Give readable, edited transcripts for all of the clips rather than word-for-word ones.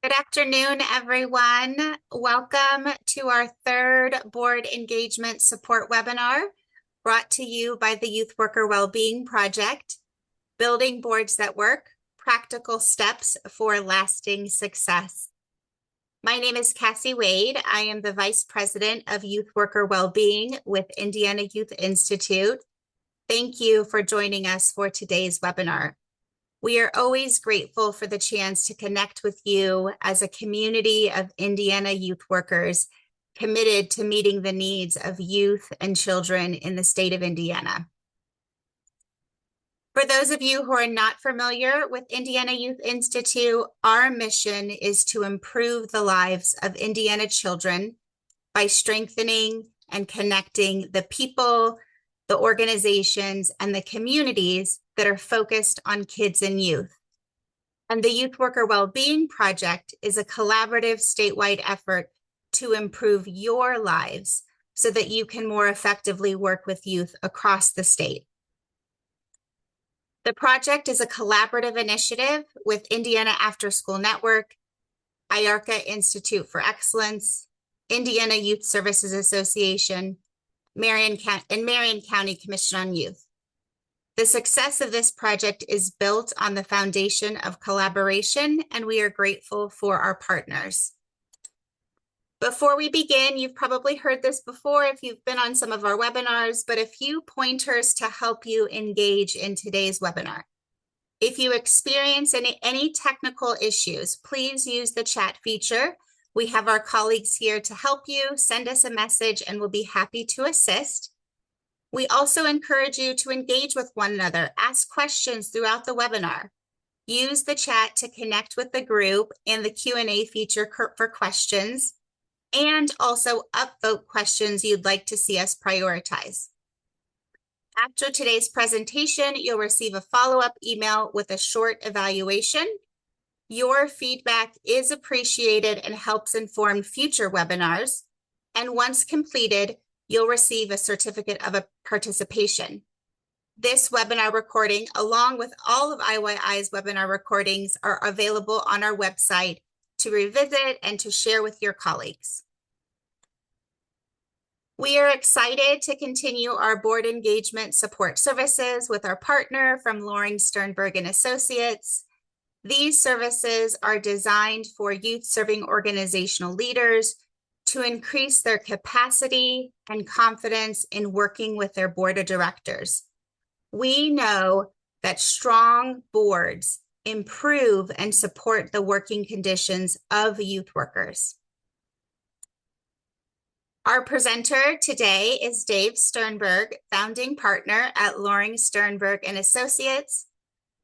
Good afternoon, everyone. Welcome to our third board engagement support webinar brought to you by the Youth Worker Wellbeing Project, Building Boards That Work, Practical Steps for Lasting Success. My name is Cassie Wade. I am the Vice President of Youth Worker Wellbeing with Indiana Youth Institute. Thank you for joining us for today's webinar. We are always grateful for the chance to connect with you as a community of Indiana youth workers committed to meeting the needs of youth and children in the state of Indiana. For those of you who are not familiar with Indiana Youth Institute, our mission is to improve the lives of Indiana children by strengthening and connecting the people, the organizations, and the communities that are focused on kids and youth. And the Youth Worker Wellbeing Project is a collaborative statewide effort to improve your lives so that you can more effectively work with youth across the state. The project is a collaborative initiative with Indiana After School Network, IARCA Institute for Excellence, Indiana Youth Services Association, Marion County Commission on Youth. The success of this project is built on the foundation of collaboration, and we are grateful for our partners. Before we begin, you've probably heard this before if you've been on some of our webinars, but a few pointers to help you engage in today's webinar. If you experience any technical issues, please use the chat feature. We have our colleagues here to help you. Send us a message and we'll be happy to assist. We also encourage you to engage with one another, ask questions throughout the webinar. Use the chat to connect with the group and the Q&A feature for questions, and also upvote questions you'd like to see us prioritize. After today's presentation, you'll receive a follow-up email with a short evaluation. Your feedback is appreciated and helps inform future webinars. And once completed, you'll receive a certificate of participation. This webinar recording, along with all of IYI's webinar recordings, are available on our website to revisit and to share with your colleagues. We are excited to continue our board engagement support services with our partner from Loring Sternberg and Associates. These services are designed for youth-serving organizational leaders to increase their capacity and confidence in working with their board of directors. We know that strong boards improve and support the working conditions of youth workers. Our presenter today is Dave Sternberg, founding partner at Loring Sternberg and Associates.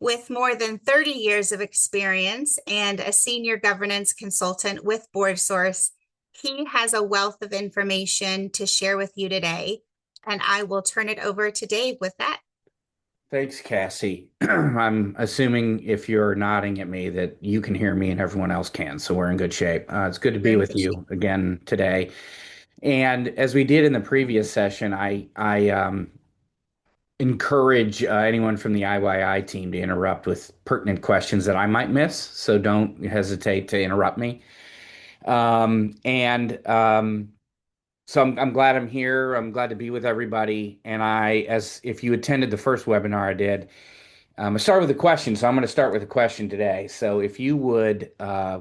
With more than 30 years of experience and a senior governance consultant with BoardSource, he has a wealth of information to share with you today, and I will turn it over to Dave with that. Thanks, Cassie. I'm assuming if you're nodding at me that you can hear me and everyone else can, so we're in good shape. It's good to be with you again today. And as we did in the previous session, I encourage anyone from the IYI team to interrupt with pertinent questions that I might miss, so don't hesitate to interrupt me. So I'm glad I'm here. I'm glad to be with everybody. And as if you attended the first webinar I did, I started with a question. So I'm going to start with a question today. So if you would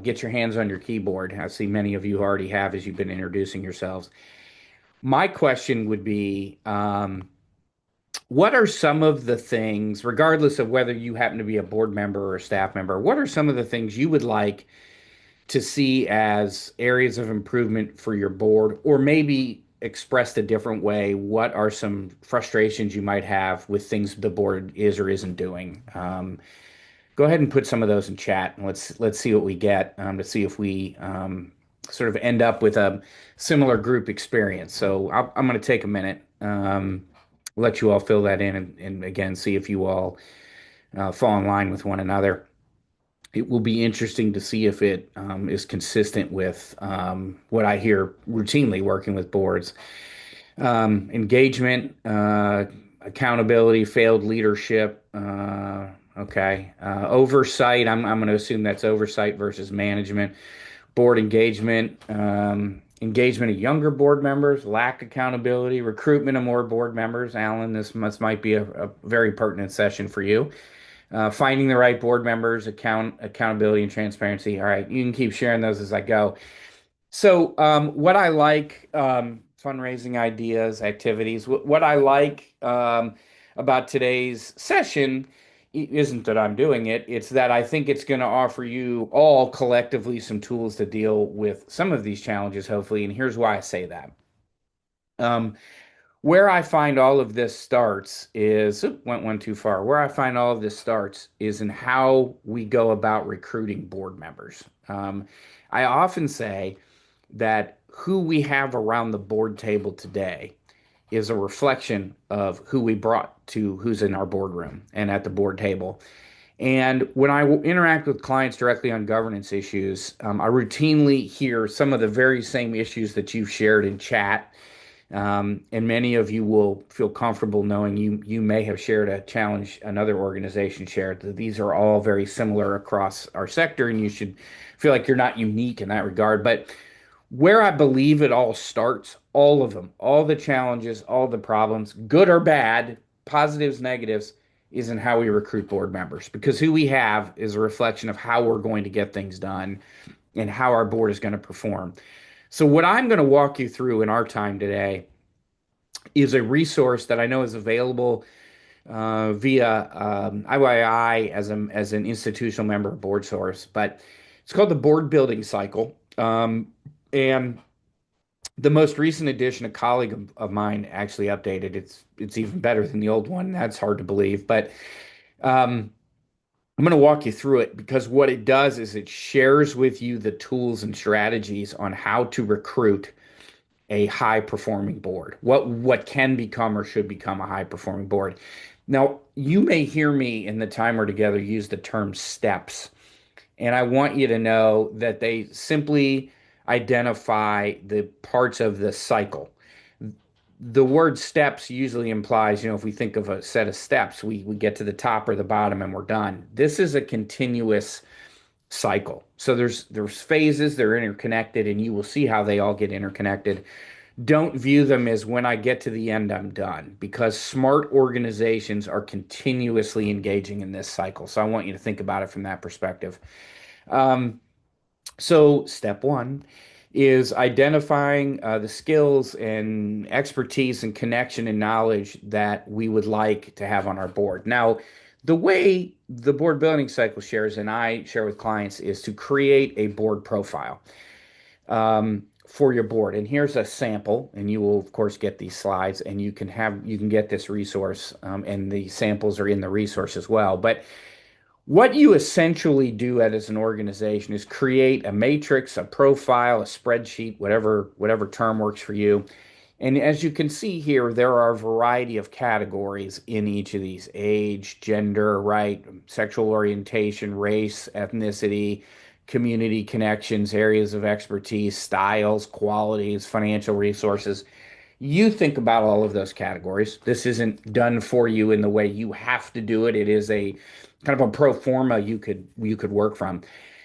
get your hands on your keyboard, I see many of you already have as you've been introducing yourselves. My question would be, what are some of the things, regardless of whether you happen to be a board member or a staff member, what are some of the things you would like to see as areas of improvement for your board, or maybe expressed a different way, what are some frustrations you might have with things the board is or isn't doing? Go ahead and put some of those in chat, and let's see what we get to see if we sort of end up with a similar group experience. So I'm going to take a minute, let you all fill that in, and again, see if you all fall in line with one another. It will be interesting to see if it is consistent with what I hear routinely working with boards. Engagement, accountability, failed leadership, Okay. Oversight, I'm going to assume that's oversight versus management. Board engagement, engagement of younger board members, lack accountability, recruitment of more board members. Alan, this might be a very pertinent session for you. Finding the right board members, accountability and transparency. All right, you can keep sharing those as I go. So, what I like, fundraising ideas, activities, what I like about today's session isn't that I'm doing it, it's that I think it's going to offer you all collectively some tools to deal with some of these challenges, hopefully. And here's why I say that. Um, where I find all of this starts is, went one too far. Where I find all of this starts is in how we go about recruiting board members. I often say, that who we have around the board table today is a reflection of who we brought to who's in our boardroom and at the board table. And when I interact with clients directly on governance issues, I routinely hear some of the very same issues that you've shared in chat. And many of you will feel comfortable knowing you may have shared a challenge another organization shared. These are all very similar across our sector, and you should feel like you're not unique in that regard. But where I believe it all starts, all of them, all the challenges, all the problems, good or bad, positives, negatives, is in how we recruit board members. Because who we have is a reflection of how we're going to get things done and how our board is going to perform. So, what I'm going to walk you through in our time today is a resource that I know is available via IYI as an institutional member of Board Source, but it's called the Board Building Cycle. And the most recent edition, a colleague of mine actually updated. It's even better than the old one. That's hard to believe, but um, I'm going to walk you through it because what it does is it shares with you the tools and strategies on how to recruit a high performing board. What can become or should become a high performing board. Now, you may hear me in the time we're together use the term steps. And I want you to know that they simply identify the parts of the cycle. The word steps usually implies, if we think of a set of steps, we get to the top or the bottom and we're done. This is a continuous cycle. So there's phases, they're interconnected, and you will see how they all get interconnected. Don't view them as when I get to the end, I'm done, because smart organizations are continuously engaging in this cycle. So I want you to think about it from that perspective. Um, so, step one is identifying the skills and expertise and connection and knowledge that we would like to have on our board. Now, the way the board building cycle shares and I share with clients is to create a board profile for your board. And here's a sample, and you will of course get these slides, and you can get this resource, and the samples are in the resource as well. But what you essentially do as an organization is create a matrix, a profile, a spreadsheet, whatever term works for you. And as you can see here, there are a variety of categories in each of these: age, gender, right, sexual orientation, race, ethnicity, community connections, areas of expertise, styles, qualities, financial resources. You think about all of those categories. This isn't done for you in the way you have to do it. It is a kind of a pro forma you could work from.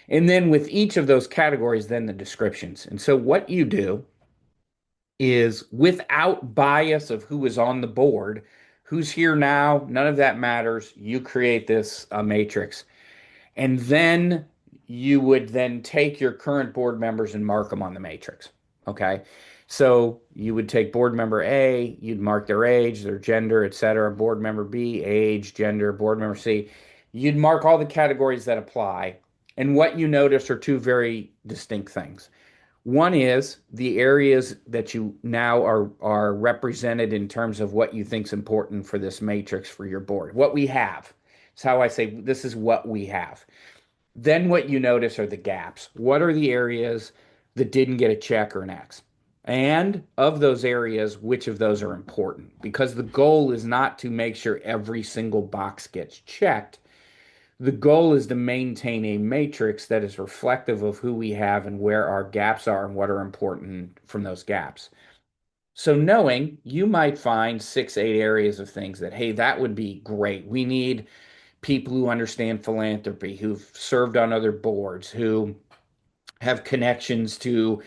And then with each of those categories, then the descriptions. And so what you do is without bias of who is on the board, who's here now, none of that matters. You create this matrix. And then you would then take your current board members and mark them on the matrix. Okay. So you would take board member A, you'd mark their age, their gender, etc. Board member B, age, gender, board member C. You'd mark all the categories that apply. And what you notice are two very distinct things. One is the areas that you now are represented in terms of what you think is important for this matrix for your board. What we have. It's how I say this is what we have. Then what you notice are the gaps. What are the areas that didn't get a check or an X? And of those areas, which of those are important? Because the goal is not to make sure every single box gets checked. The goal is to maintain a matrix that is reflective of who we have and where our gaps are and what are important from those gaps. So knowing you might find 6, 8 areas of things that, hey, that would be great. We need people who understand philanthropy, who've served on other boards, who have connections to,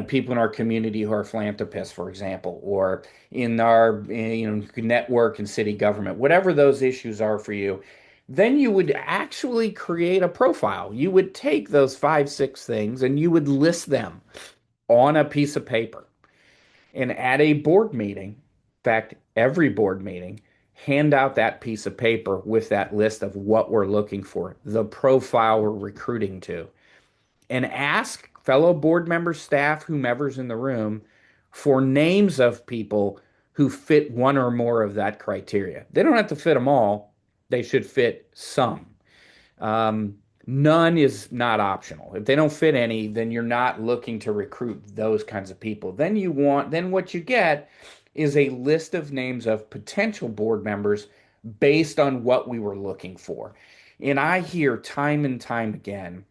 people in our community who are philanthropists, for example, or in our, network and city government, whatever those issues are for you. Then you would actually create a profile. You would take those five, six things and you would list them on a piece of paper. And at a board meeting, in fact, every board meeting, hand out that piece of paper with that list of what we're looking for, the profile we're recruiting to, and ask fellow board members, staff, whomever's in the room for names of people who fit one or more of that criteria. They don't have to fit them all, they should fit some. Um, None is not optional. If they don't fit any, then you're not looking to recruit those kinds of people. Then what you get is a list of names of potential board members based on what we were looking for. And I hear time and time again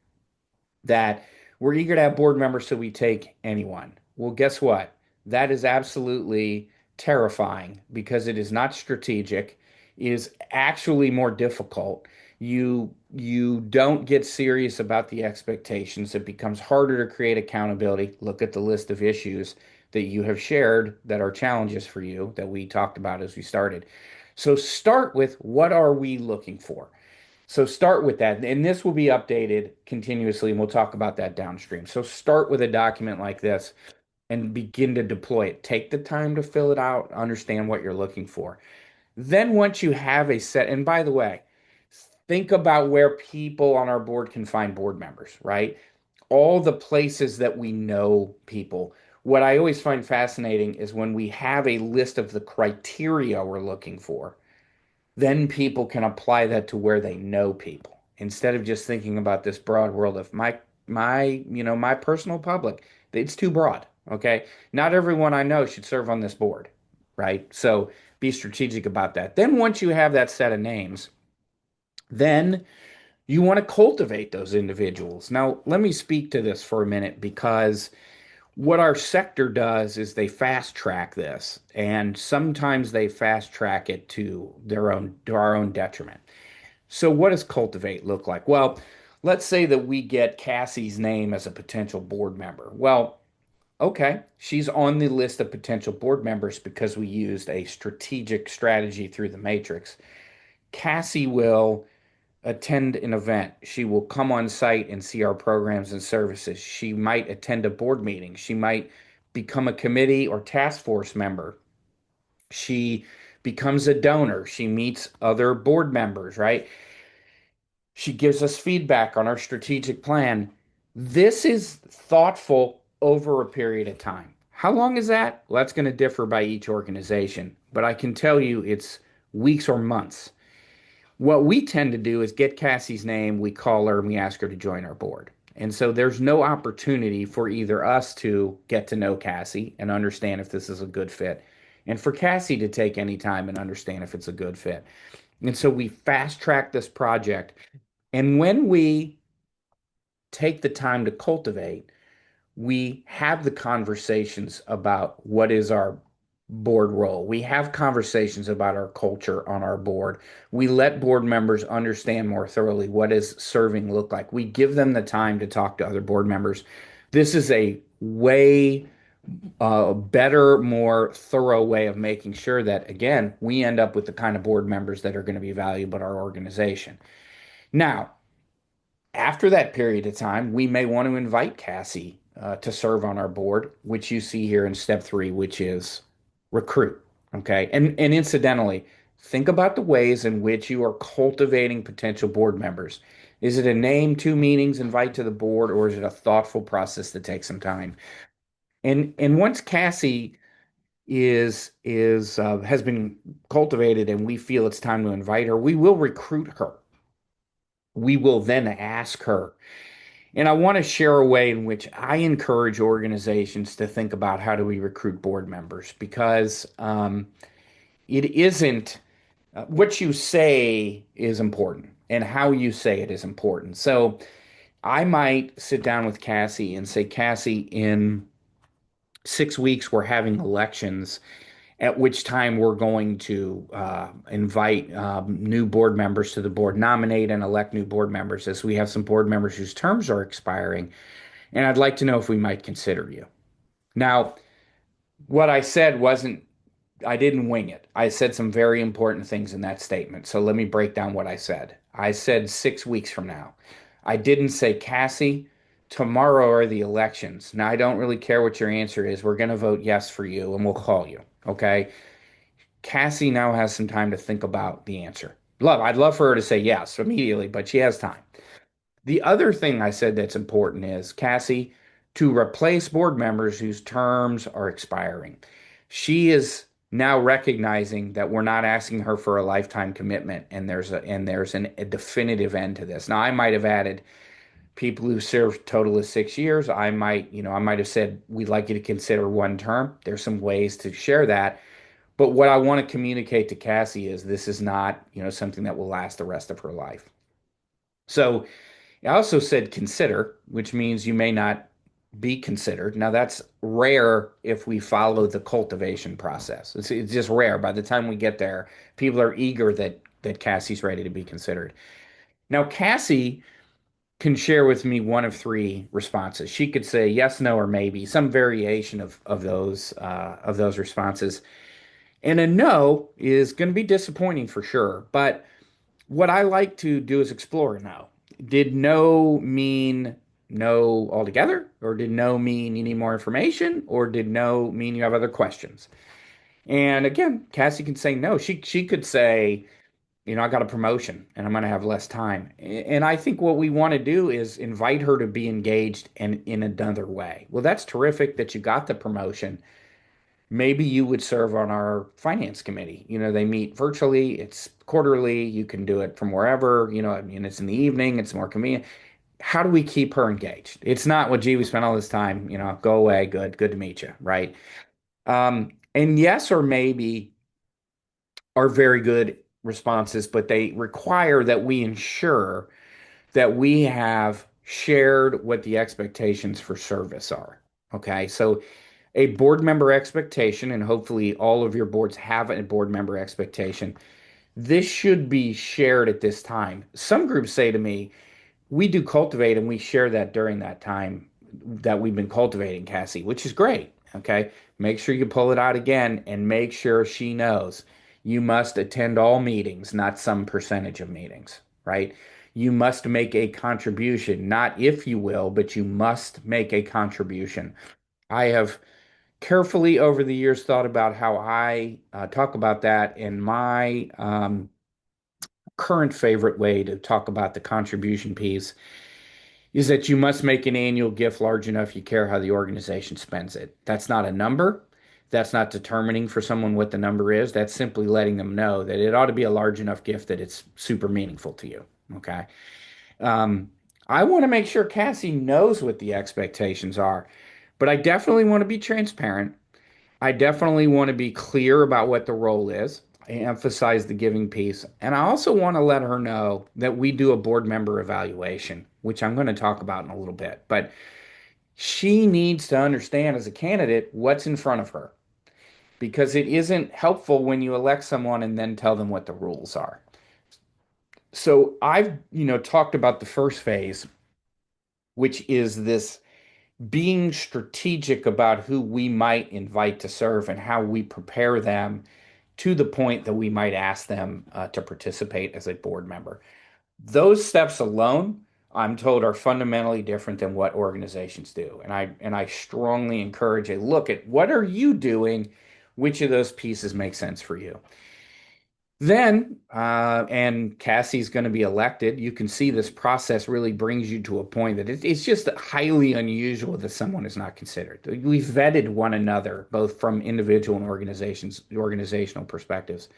that we're eager to have board members, so we take anyone. Well, guess what? That is absolutely terrifying because it is not strategic, it is actually more difficult. You don't get serious about the expectations. It becomes harder to create accountability. Look at the list of issues that you have shared that are challenges for you that we talked about as we started. So start with what are we looking for? So start with that, and this will be updated continuously, and we'll talk about that downstream. So start with a document like this and begin to deploy it. Take the time to fill it out, understand what you're looking for. Then once you have a set, and by the way, think about where people on our board can find board members, right? All the places that we know people. What I always find fascinating is when we have a list of the criteria we're looking for, then people can apply that to where they know people instead of just thinking about this broad world of my personal public. It's too broad. Okay, not everyone I know should serve on this board, right? So be strategic about that. Then once you have that set of names, then you want to cultivate those individuals. Now let me speak to this for a minute because what our sector does is they fast track this, and sometimes they fast track it to our own detriment. So what does cultivate look like? Well, let's say that we get Cassie's name as a potential board member. Well, okay, she's on the list of potential board members because we used a strategic strategy through the matrix. Cassie will attend an event. She will come on site and see our programs and services. She might attend a board meeting. She might become a committee or task force member. She becomes a donor. She meets other board members, right? She gives us feedback on our strategic plan. This is thoughtful over a period of time. How long is that? Well, that's going to differ by each organization, but I can tell you it's weeks or months. What we tend to do is get Cassie's name, we call her, and we ask her to join our board. And so there's no opportunity for either us to get to know Cassie and understand if this is a good fit, and for Cassie to take any time and understand if it's a good fit. And so we fast track this project. And when we take the time to cultivate, we have the conversations about what is our board role. We have conversations about our culture on our board. We let board members understand more thoroughly what does serving look like. We give them the time to talk to other board members. This is a way better, more thorough way of making sure that, again, we end up with the kind of board members that are going to be valuable to our organization. Now, after that period of time, we may want to invite Cassie to serve on our board, which you see here in step three, which is recruit. Okay. And incidentally, think about the ways in which you are cultivating potential board members. Is it a name, two meetings, invite to the board, or is it a thoughtful process that takes some time? And once Cassie is has been cultivated and we feel it's time to invite her, we will recruit her. We will then ask her. And I want to share a way in which I encourage organizations to think about how do we recruit board members because it isn't what you say is important and how you say it is important. So I might sit down with Cassie and say, Cassie, in 6 weeks, we're having elections. at which time we're going to invite new board members to the board, nominate and elect new board members, as we have some board members whose terms are expiring. And I'd like to know if we might consider you. Now, what I said wasn't, I didn't wing it. I said some very important things in that statement. So let me break down what I said. I said 6 weeks from now. I didn't say, Cassie, tomorrow are the elections. Now, I don't really care what your answer is. We're going to vote yes for you and we'll call you. Okay. Cassie now has some time to think about the answer. I'd love for her to say yes immediately, but she has time. The other thing I said that's important is, Cassie, to replace board members whose terms are expiring. She is now recognizing that we're not asking her for a lifetime commitment, and a definitive end to this. Now, I might have added people who served total of 6 years. I might have said we'd like you to consider one term. There's some ways to share that. But what I want to communicate to Cassie is this is not, something that will last the rest of her life. So I also said consider, which means you may not be considered. Now, that's rare if we follow the cultivation process. It's just rare. By the time we get there, people are eager that Cassie's ready to be considered. Now, Cassie can share with me one of three responses. She could say yes, no, or maybe, some variation of those responses. And a no is going to be disappointing for sure. But what I like to do is explore a no. Did no mean no altogether? Or did no mean you need more information? Or did no mean you have other questions? And again, Cassie can say no. She could say, I got a promotion and I'm going to have less time. And I think what we want to do is invite her to be engaged and in another way. Well, that's terrific that you got the promotion. Maybe you would serve on our finance committee. They meet virtually, it's quarterly, you can do it from wherever, it's in the evening, it's more convenient. How do we keep her engaged? It's not, well, gee, we spent all this time, go away, good to meet you, right? And yes or maybe are very good responses, but they require that we ensure that we have shared what the expectations for service are. Okay, so a board member expectation, and hopefully all of your boards have a board member expectation. This should be shared at this time. Some groups say to me, we do cultivate and we share that during that time that we've been cultivating, Cassie, which is great. Okay. Make sure you pull it out again and make sure she knows you must attend all meetings, not some percentage of meetings, right? You must make a contribution, not if you will, but you must make a contribution. I have carefully over the years thought about how I talk about that, and my current favorite way to talk about the contribution piece is that you must make an annual gift large enough you care how the organization spends it. That's not a number. That's not determining for someone what the number is. That's simply letting them know that it ought to be a large enough gift that it's super meaningful to you. Okay. Um, I want to make sure Cassie knows what the expectations are, but I definitely want to be transparent. I definitely want to be clear about what the role is. I emphasize the giving piece. And I also want to let her know that we do a board member evaluation, which I'm going to talk about in a little bit. But she needs to understand as a candidate what's in front of her because it isn't helpful when you elect someone and then tell them what the rules are. So I've, talked about the first phase, which is this being strategic about who we might invite to serve and how we prepare them to the point that we might ask them to participate as a board member. Those steps alone, I'm told, are fundamentally different than what organizations do. And I strongly encourage a look at what are you doing? Which of those pieces make sense for you? Then, and Cassie's going to be elected, you can see this process really brings you to a point that it's just highly unusual that someone is not considered. We've vetted one another, both from individual and organizational perspectives.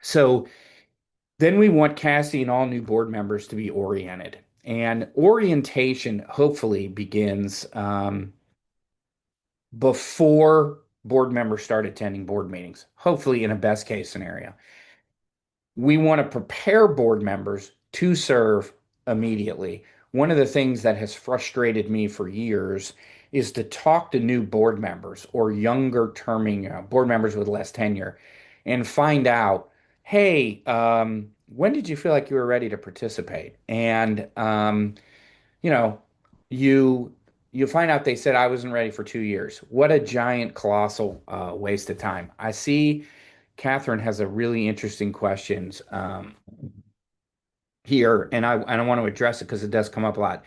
So then we want Cassie and all new board members to be oriented. And orientation hopefully begins before board members start attending board meetings, hopefully in a best case scenario. We want to prepare board members to serve immediately. One of the things that has frustrated me for years is to talk to new board members or younger terming board members with less tenure and find out, hey, when did you feel like you were ready to participate? And you know, you you find out they said I wasn't ready for 2 years. What a giant, colossal waste of time. I see Catherine has a really interesting questions here, and I want to address it because it does come up a lot.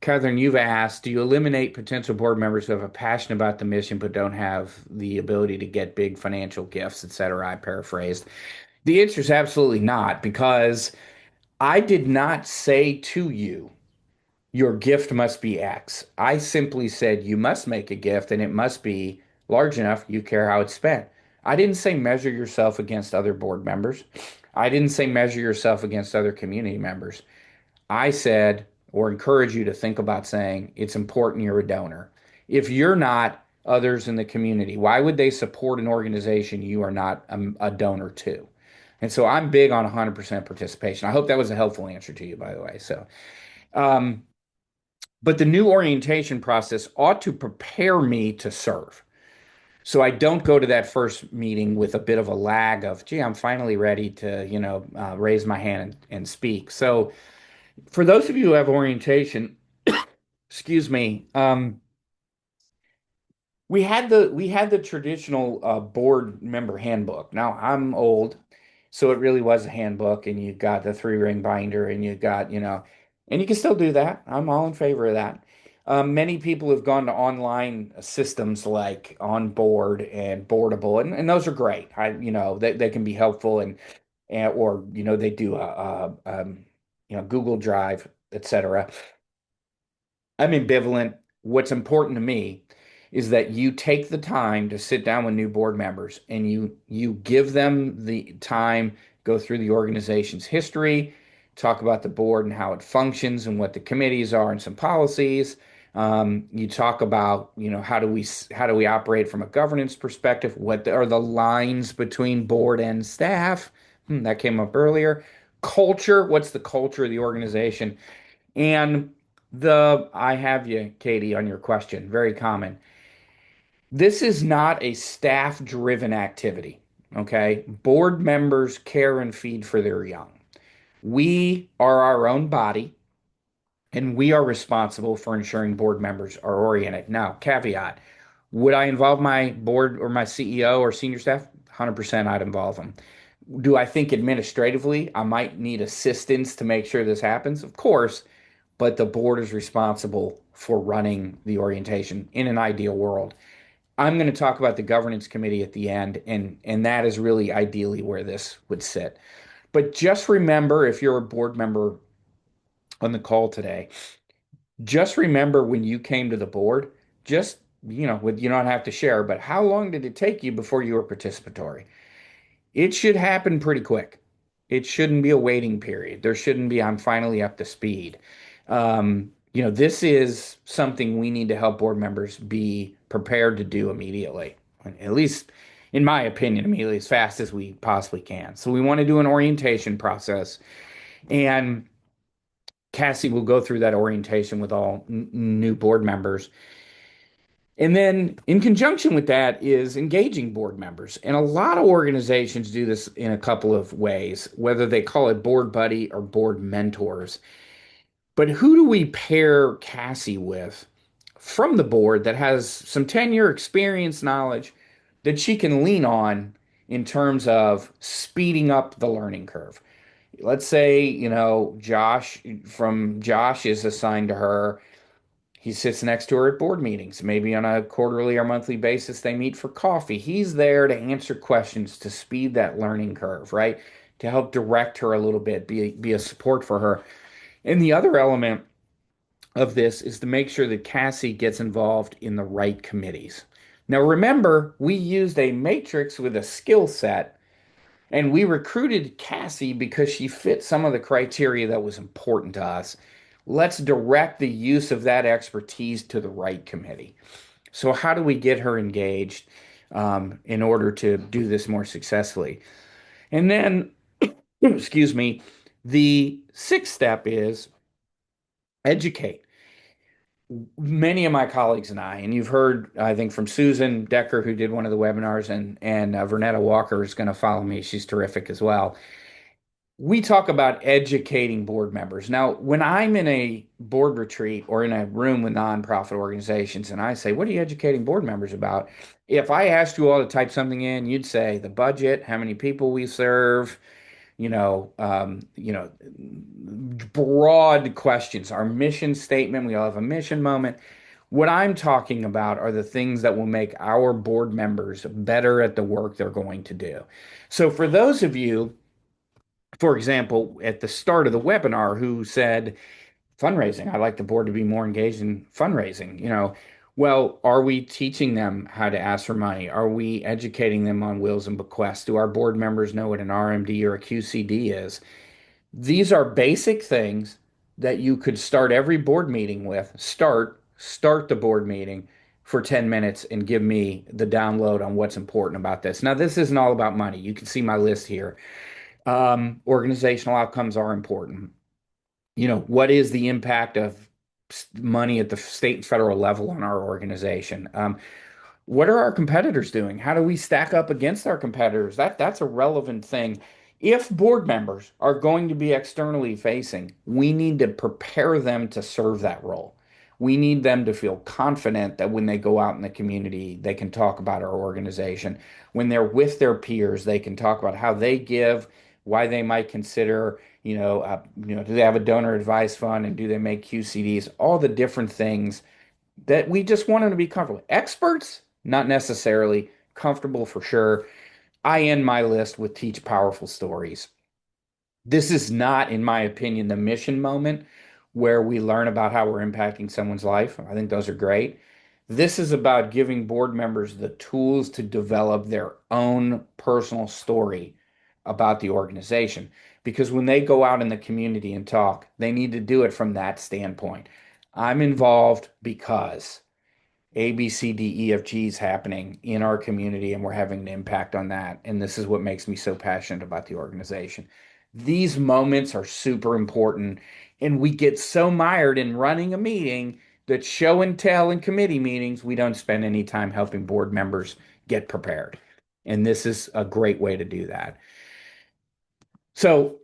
Catherine, you've asked, do you eliminate potential board members who have a passion about the mission but don't have the ability to get big financial gifts, et cetera? I paraphrased. The answer is absolutely not, because I did not say to you, your gift must be X. I simply said you must make a gift and it must be large enough you care how it's spent. I didn't say measure yourself against other board members. I didn't say measure yourself against other community members. I said, or encourage you to think about saying, it's important you're a donor. If you're not, others in the community, why would they support an organization you are not a donor to? And so I'm big on 100% participation. I hope that was a helpful answer to you, by the way. Um, but the new orientation process ought to prepare me to serve. So I don't go to that first meeting with a bit of a lag of, gee, I'm finally ready to, raise my hand and speak. So for those of you who have orientation, excuse me, we had the traditional board member handbook. Now I'm old, so it really was a handbook, and you got the three-ring binder, and you got, and you can still do that. I'm all in favor of that. Many people have gone to online systems like Onboard and Boardable, and those are great. They can be helpful, or they do Google Drive, etc. I'm ambivalent. What's important to me is that you take the time to sit down with new board members and you give them the time, go through the organization's history, talk about the board and how it functions and what the committees are and some policies. You talk about, how do we operate from a governance perspective? What are the lines between board and staff? That came up earlier. Culture, what's the culture of the organization? And I have you, Katie, on your question, very common. This is not a staff driven activity. Okay. Board members care and feed for their young. We are our own body and we are responsible for ensuring board members are oriented. Now, caveat, would I involve my board or my CEO or senior staff? 100% I'd involve them. Do I think administratively I might need assistance to make sure this happens? Of course, but the board is responsible for running the orientation in an ideal world. I'm going to talk about the governance committee at the end, and that is really ideally where this would sit. But just remember, if you're a board member on the call today, just remember when you came to the board, just, you don't have to share, but how long did it take you before you were participatory? It should happen pretty quick. It shouldn't be a waiting period. There shouldn't be, I'm finally up to speed. This is something we need to help board members be prepared to do immediately, at least in my opinion, immediately as fast as we possibly can. So we want to do an orientation process, and Cassie will go through that orientation with all new board members. And then in conjunction with that is engaging board members. And a lot of organizations do this in a couple of ways, whether they call it board buddy or board mentors. But who do we pair Cassie with from the board that has some tenure, experience, knowledge that she can lean on in terms of speeding up the learning curve? Let's say, Josh is assigned to her. He sits next to her at board meetings, maybe on a quarterly or monthly basis. They meet for coffee. He's there to answer questions, to speed that learning curve, right? To help direct her a little bit, be a support for her. And the other element of this is to make sure that Cassie gets involved in the right committees. Now, remember, we used a matrix with a skill set, and we recruited Cassie because she fit some of the criteria that was important to us. Let's direct the use of that expertise to the right committee. So, how do we get her engaged in order to do this more successfully? And then, excuse me, the sixth step is educate. many of my colleagues and I, and you've heard, I think, from Susan Decker, who did one of the webinars, and Vernetta Walker is going to follow me. She's terrific as well. We talk about educating board members. Now, when I'm in a board retreat or in a room with nonprofit organizations, and I say, "What are you educating board members about?" If I asked you all to type something in, you'd say the budget, how many people we serve, broad questions. Our mission statement, we all have a mission moment. What I'm talking about are the things that will make our board members better at the work they're going to do. So for those of you, for example, at the start of the webinar who said, fundraising, I'd like the board to be more engaged in fundraising, well, are we teaching them how to ask for money? Are we educating them on wills and bequests? Do our board members know what an RMD or a QCD is? These are basic things that you could start every board meeting with. Start the board meeting for 10 minutes and give me the download on what's important about this. Now, this isn't all about money. You can see my list here. Organizational outcomes are important. What is the impact of money at the state and federal level on our organization? What are our competitors doing? How do we stack up against our competitors? That's a relevant thing. If board members are going to be externally facing, we need to prepare them to serve that role. We need them to feel confident that when they go out in the community, they can talk about our organization. When they're with their peers, they can talk about how they give, why they might consider, do they have a donor advised fund and do they make QCDs? All the different things that we just want them to be comfortable. Experts, not necessarily. Comfortable for sure. I end my list with teach powerful stories. This is not, in my opinion, the mission moment where we learn about how we're impacting someone's life. I think those are great. This is about giving board members the tools to develop their own personal story about the organization. Because when they go out in the community and talk, they need to do it from that standpoint. I'm involved because A, B, C, D, E, F, G is happening in our community, and we're having an impact on that. And this is what makes me so passionate about the organization. These moments are super important, and we get so mired in running a meeting that show and tell in committee meetings, we don't spend any time helping board members get prepared. And this is a great way to do that. So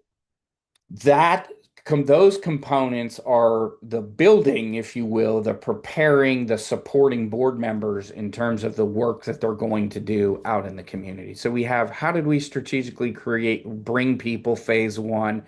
that those components are the building, if you will, the preparing, the supporting board members in terms of the work that they're going to do out in the community. So we have, how did we strategically bring people, phase one?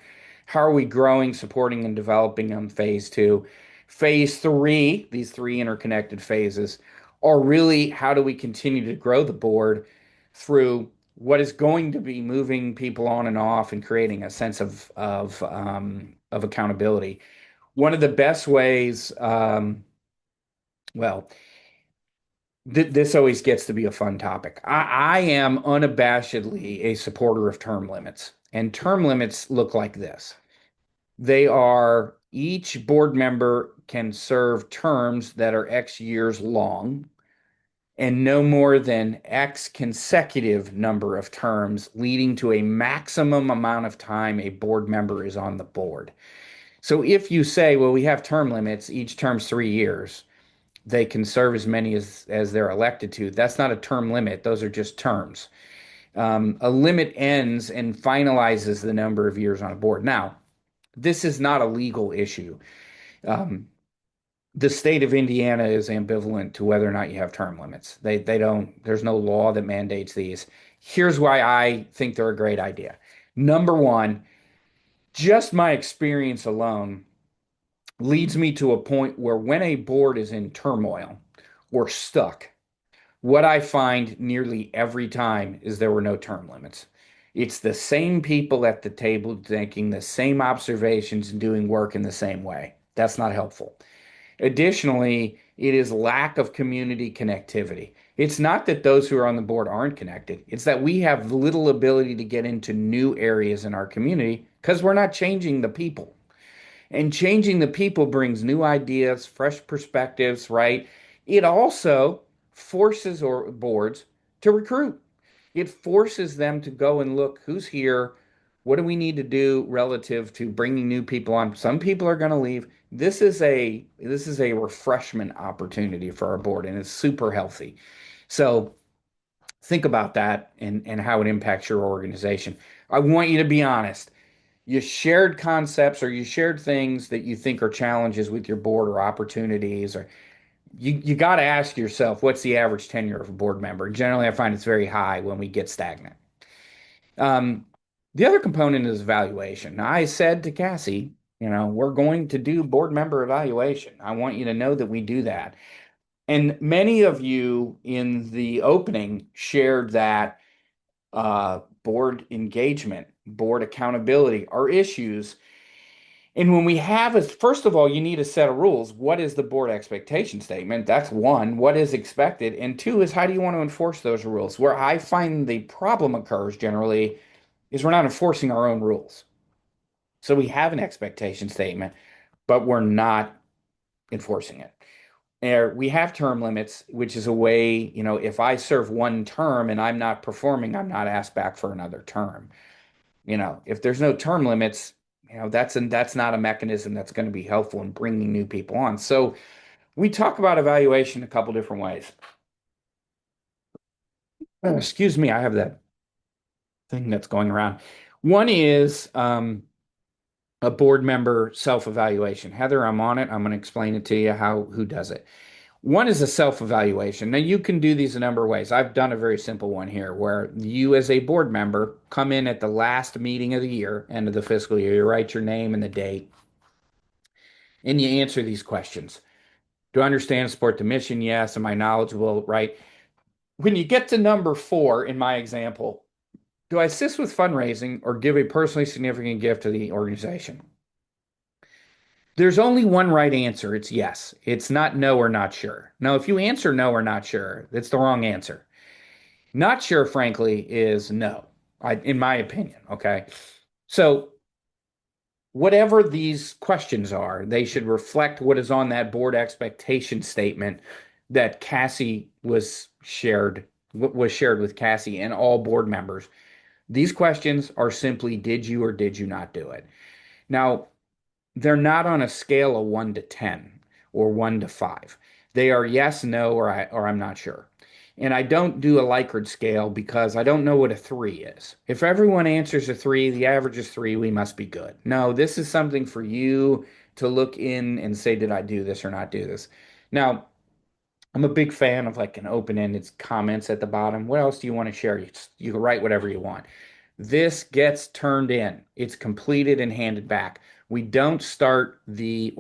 How are we growing, supporting, and developing them, phase two? Phase three, these three interconnected phases, are really how do we continue to grow the board through what is going to be moving people on and off and creating a sense of accountability. One of the best ways, well, this always gets to be a fun topic. I am unabashedly a supporter of term limits, and term limits look like this. They are each board member can serve terms that are X years long and no more than X consecutive number of terms, leading to a maximum amount of time a board member is on the board. So if you say, well, we have term limits, each term's 3 years, they can serve as many as they're elected to. That's not a term limit. Those are just terms. A limit ends and finalizes the number of years on a board. Now, this is not a legal issue. The state of Indiana is ambivalent to whether or not you have term limits. They don't, there's no law that mandates these. Here's why I think they're a great idea. Number one, just my experience alone leads me to a point where when a board is in turmoil or stuck, what I find nearly every time is there were no term limits. It's the same people at the table making the same observations and doing work in the same way. That's not helpful. Additionally, it is lack of community connectivity. It's not that those who are on the board aren't connected. It's that we have little ability to get into new areas in our community because we're not changing the people. And changing the people brings new ideas, fresh perspectives, right? It also forces boards to recruit. It forces them to go and look who's here, What do we need to do relative to bringing new people on? Some people are going to leave. This is a refreshment opportunity for our board, and it's super healthy. So think about that and how it impacts your organization. I want you to be honest. You shared concepts or you shared things that you think are challenges with your board or opportunities, or you got to ask yourself, what's the average tenure of a board member? Generally, I find it's very high when we get stagnant. Um, the other component is evaluation. Now, I said to Cassie, we're going to do board member evaluation. I want you to know that we do that. And many of you in the opening shared that board engagement, board accountability are issues. And when we have a, first of all, you need a set of rules. What is the board expectation statement? That's one. What is expected? And two is how do you want to enforce those rules? Where I find the problem occurs generally is we're not enforcing our own rules. So we have an expectation statement, but we're not enforcing it. And we have term limits, which is a way, if I serve one term and I'm not performing, I'm not asked back for another term. If there's no term limits, that's not a mechanism that's going to be helpful in bringing new people on. So we talk about evaluation a couple different ways. Excuse me, I have that thing that's going around. One is a board member self-evaluation. Heather, I'm on it. I'm going to explain it to you who does it. One is a self-evaluation. Now you can do these a number of ways. I've done a very simple one here where you as a board member come in at the last meeting of the year, end of the fiscal year, you write your name and the date, and you answer these questions. Do I understand and support the mission? Yes. Am I knowledgeable? Right. When you get to number 4 in my example, do I assist with fundraising or give a personally significant gift to the organization? There's only one right answer. It's yes. It's not no or not sure. Now, if you answer no or not sure, that's the wrong answer. Not sure, frankly, is no, in my opinion. Okay. So, whatever these questions are, they should reflect what is on that board expectation statement that Cassie was shared with Cassie and all board members. These questions are simply did you or did you not do it? Now, they're not on a scale of 1 to 10 or 1 to 5. They are yes, no, or I'm not sure. And I don't do a Likert scale because I don't know what a 3 is. If everyone answers a 3, the average is 3, we must be good. No, this is something for you to look in and say, did I do this or not do this? Now, I'm a big fan of like an open-ended comments at the bottom. What else do you want to share? You can write whatever you want. This gets turned in. It's completed and handed back. We don't start the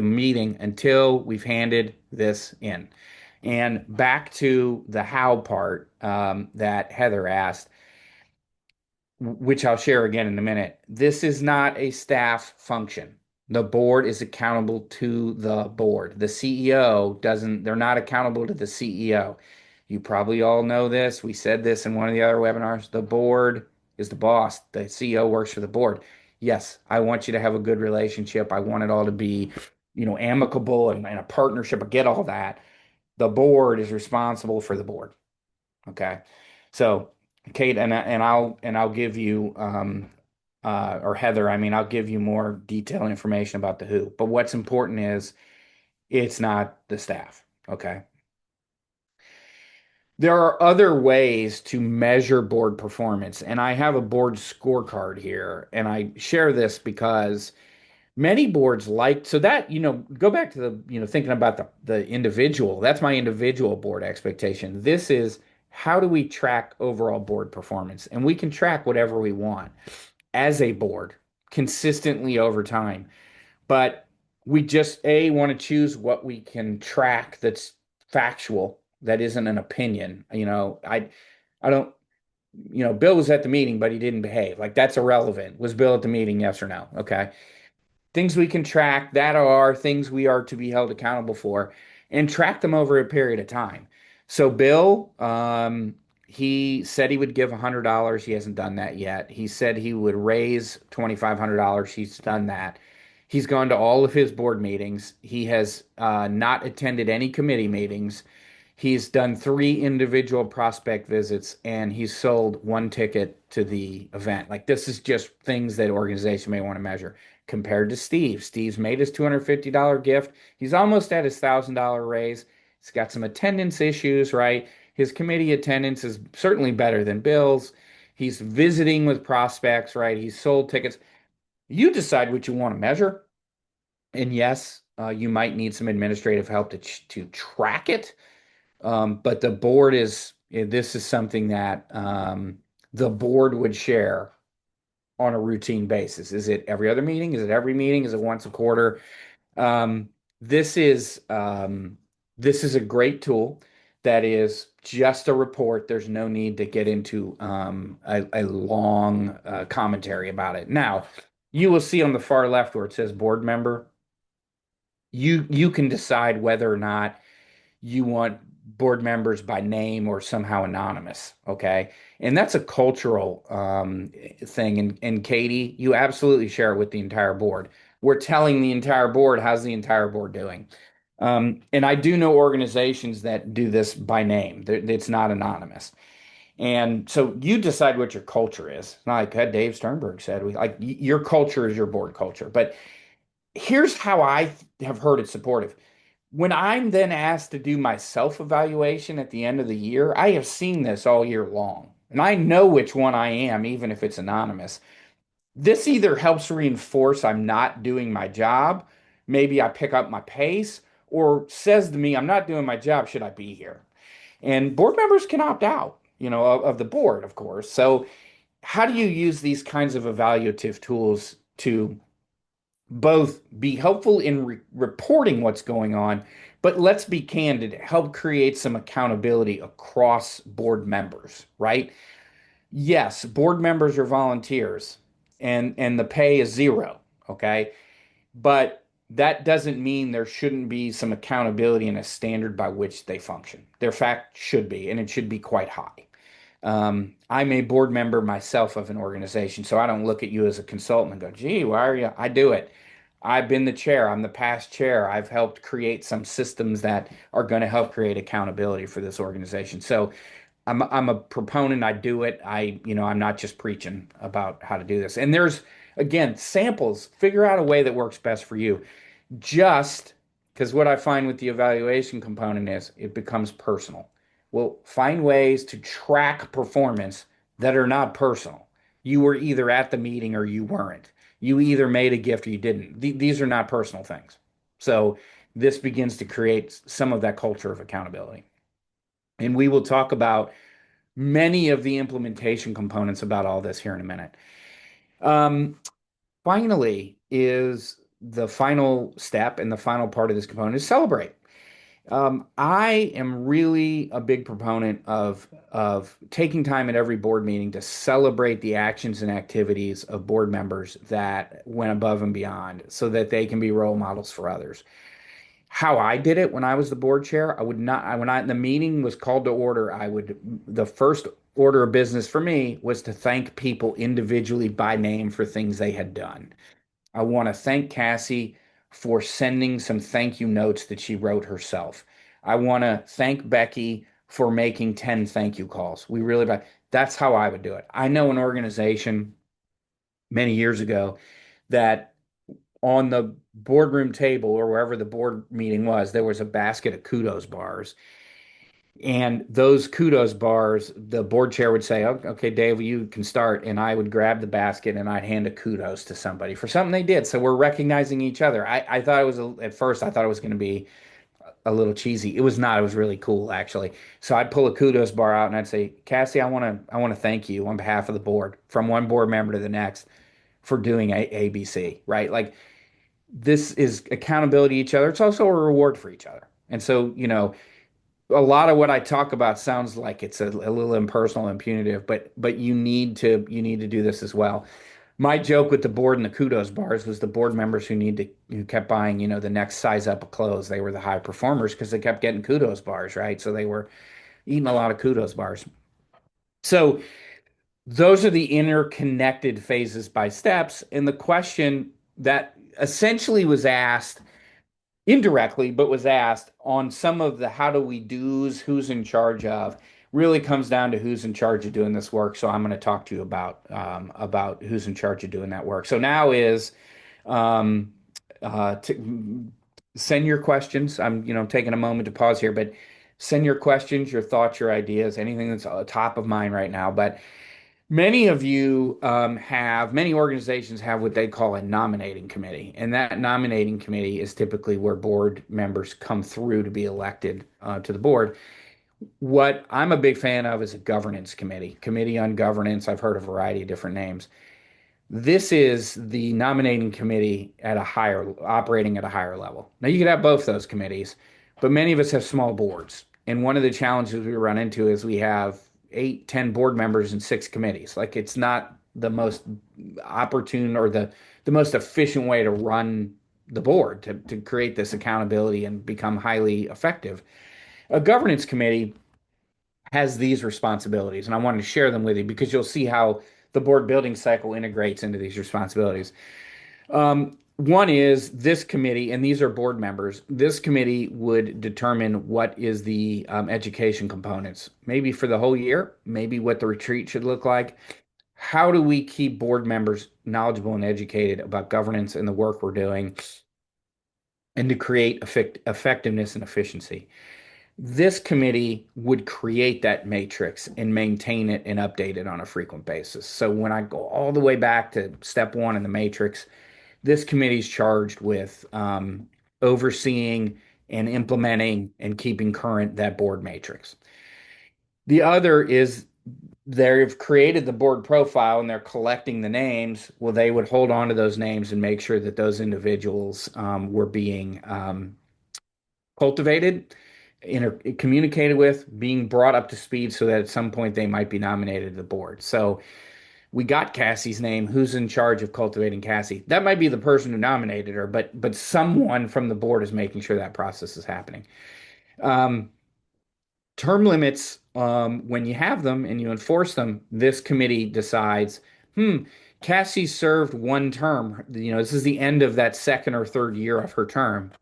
meeting until we've handed this in. And back to the how part that Heather asked, which I'll share again in a minute. This is not a staff function. The board is accountable to the board. The CEO doesn't, they're not accountable to the CEO. You probably all know this. We said this in one of the other webinars. The board is the boss. The CEO works for the board. Yes, I want you to have a good relationship. I want it all to be, amicable and a partnership. I get all that. The board is responsible for the board. Okay. So Kate and I'll give you or Heather, I mean, I'll give you more detailed information about the who. But what's important is it's not the staff. Okay. There are other ways to measure board performance, and I have a board scorecard here, and I share this because many boards like so that go back to the thinking about the individual. That's my individual board expectation. This is how do we track overall board performance, and we can track whatever we want as a board consistently over time, but we just want to choose what we can track that's factual, that isn't an opinion. I don't Bill was at the meeting but he didn't behave. Like, that's irrelevant. Was Bill at the meeting? Yes or no? Okay. Things we can track that are things we are to be held accountable for, and track them over a period of time. So Bill, he said he would give $100. He hasn't done that yet. He said he would raise $2,500. He's done that. He's gone to all of his board meetings. He has not attended any committee meetings. He's done 3 individual prospect visits and he's sold 1 ticket to the event. Like this is just things that organization may want to measure compared to Steve. Steve's made his $250 gift. He's almost at his $1,000 raise. He's got some attendance issues, right? His committee attendance is certainly better than Bill's. He's visiting with prospects, right? He's sold tickets. You decide what you want to measure. And yes, you might need some administrative help to track it. But the board this is something that the board would share on a routine basis. Is it every other meeting? Is it every meeting? Is it once a quarter? Um, this is this is a great tool that is just a report. There's no need to get into a long commentary about it. Now, you will see on the far left where it says board member. You can decide whether or not you want board members by name or somehow anonymous. Okay. And that's a cultural thing. And Katie, you absolutely share it with the entire board. We're telling the entire board, how's the entire board doing? And I do know organizations that do this by name. It's not anonymous. And so you decide what your culture is. Like Dave Sternberg said, your culture is your board culture. But here's how I have heard it supportive. When I'm then asked to do my self evaluation at the end of the year, I have seen this all year long. And I know which one I am, even if it's anonymous. This either helps reinforce I'm not doing my job, maybe I pick up my pace, or says to me, I'm not doing my job, should I be here? And board members can opt out, of the board, of course. So, how do you use these kinds of evaluative tools to both be helpful in reporting what's going on, but let's be candid, help create some accountability across board members, right? Yes, board members are volunteers and the pay is zero, okay? But that doesn't mean there shouldn't be some accountability and a standard by which they function. Their fact should be, and it should be quite high. I'm a board member myself of an organization, so I don't look at you as a consultant and go, gee, why are you? I do it. I've been the chair. I'm the past chair. I've helped create some systems that are going to help create accountability for this organization. So I'm a proponent. I do it. I'm not just preaching about how to do this. And there's, again, samples. Figure out a way that works best for you. Just because what I find with the evaluation component is it becomes personal. Well, find ways to track performance that are not personal. You were either at the meeting or you weren't. You either made a gift or you didn't. These are not personal things. So this begins to create some of that culture of accountability. And we will talk about many of the implementation components about all this here in a minute. Um, Finally, is the final step and the final part of this component is celebrate. I am really a big proponent of taking time at every board meeting to celebrate the actions and activities of board members that went above and beyond so that they can be role models for others. How I did it when I was the board chair, I would not, when the meeting was called to order, the first order of business for me was to thank people individually by name for things they had done. I want to thank Cassie for sending some thank you notes that she wrote herself. I want to thank Becky for making 10 thank you calls. That's how I would do it. I know an organization many years ago that on the boardroom table or wherever the board meeting was, there was a basket of kudos bars. And those kudos bars, the board chair would say, okay, Dave, you can start. And I would grab the basket and I'd hand a kudos to somebody for something they did. So we're recognizing each other. I thought it was, at first, I thought it was going to be a little cheesy. It was not. It was really cool, actually. So I'd pull a kudos bar out and I'd say, Cassie, I want to thank you on behalf of the board from one board member to the next for doing ABC, right? Like this is accountability to each other. It's also a reward for each other. And so, a lot of what I talk about sounds like it's a little impersonal and punitive, but you need to do this as well. My joke with the board and the kudos bars was the board members who kept buying, the next size up of clothes. They were the high performers because they kept getting kudos bars, right? So they were eating a lot of kudos bars. So those are the interconnected phases by steps. And the question that essentially was asked indirectly, but was asked on some of the how do we do's, who's in charge of, really comes down to who's in charge of doing this work. So I'm going to talk to you about who's in charge of doing that work. So now is um, to send your questions. I'm, taking a moment to pause here, but send your questions, your thoughts, your ideas, anything that's top of mind right now. But many of you many organizations have what they call a nominating committee. And that nominating committee is typically where board members come through to be elected to the board. What I'm a big fan of is a governance committee, committee on governance. I've heard a variety of different names. This is the nominating committee operating at a higher level. Now, you could have both those committees, but many of us have small boards. And one of the challenges we run into is we have 8, 10 board members and 6 committees. Like, it's not the most opportune or the most efficient way to run the board to create this accountability and become highly effective. A governance committee has these responsibilities, and I wanted to share them with you because you'll see how the board building cycle integrates into these responsibilities. One is this committee, and these are board members. This committee would determine what is the education components, maybe for the whole year, maybe what the retreat should look like. How do we keep board members knowledgeable and educated about governance and the work we're doing, and to create effectiveness and efficiency? This committee would create that matrix and maintain it and update it on a frequent basis. So when I go all the way back to step one in the matrix, this committee is charged with overseeing and implementing and keeping current that board matrix. The other is they've created the board profile and they're collecting the names. Well, they would hold on to those names and make sure that those individuals were being cultivated, communicated with, being brought up to speed so that at some point they might be nominated to the board. So we got Cassie's name. Who's in charge of cultivating Cassie? That might be the person who nominated her, but someone from the board is making sure that process is happening. Um, Term limits, when you have them and you enforce them, this committee decides, Cassie served one term. This is the end of that second or third year of her term.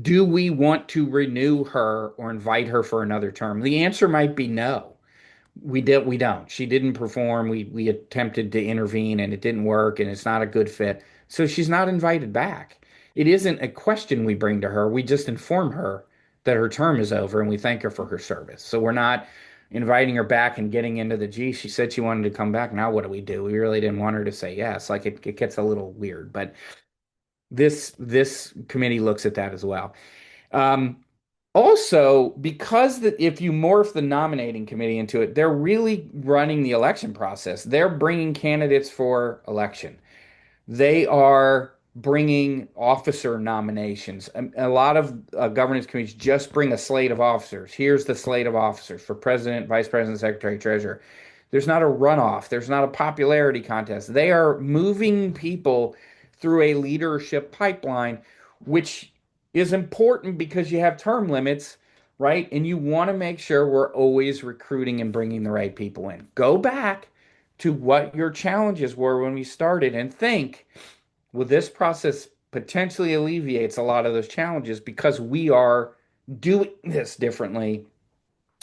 Do we want to renew her or invite her for another term? The answer might be no. We don't. She didn't perform. We attempted to intervene and it didn't work and it's not a good fit. So she's not invited back. It isn't a question we bring to her. We just inform her that her term is over and we thank her for her service. So we're not inviting her back and getting into the, gee, she said she wanted to come back. Now what do we do? We really didn't want her to say yes. Like, it gets a little weird, but this committee looks at that as well. Also, because if you morph the nominating committee into it, they're really running the election process. They're bringing candidates for election. They are bringing officer nominations. A lot of governance committees just bring a slate of officers. Here's the slate of officers for president, vice president, secretary, treasurer. There's not a runoff. There's not a popularity contest. They are moving people through a leadership pipeline, which is important because you have term limits, right? And you want to make sure we're always recruiting and bringing the right people in. Go back to what your challenges were when we started and think, well, this process potentially alleviates a lot of those challenges because we are doing this differently.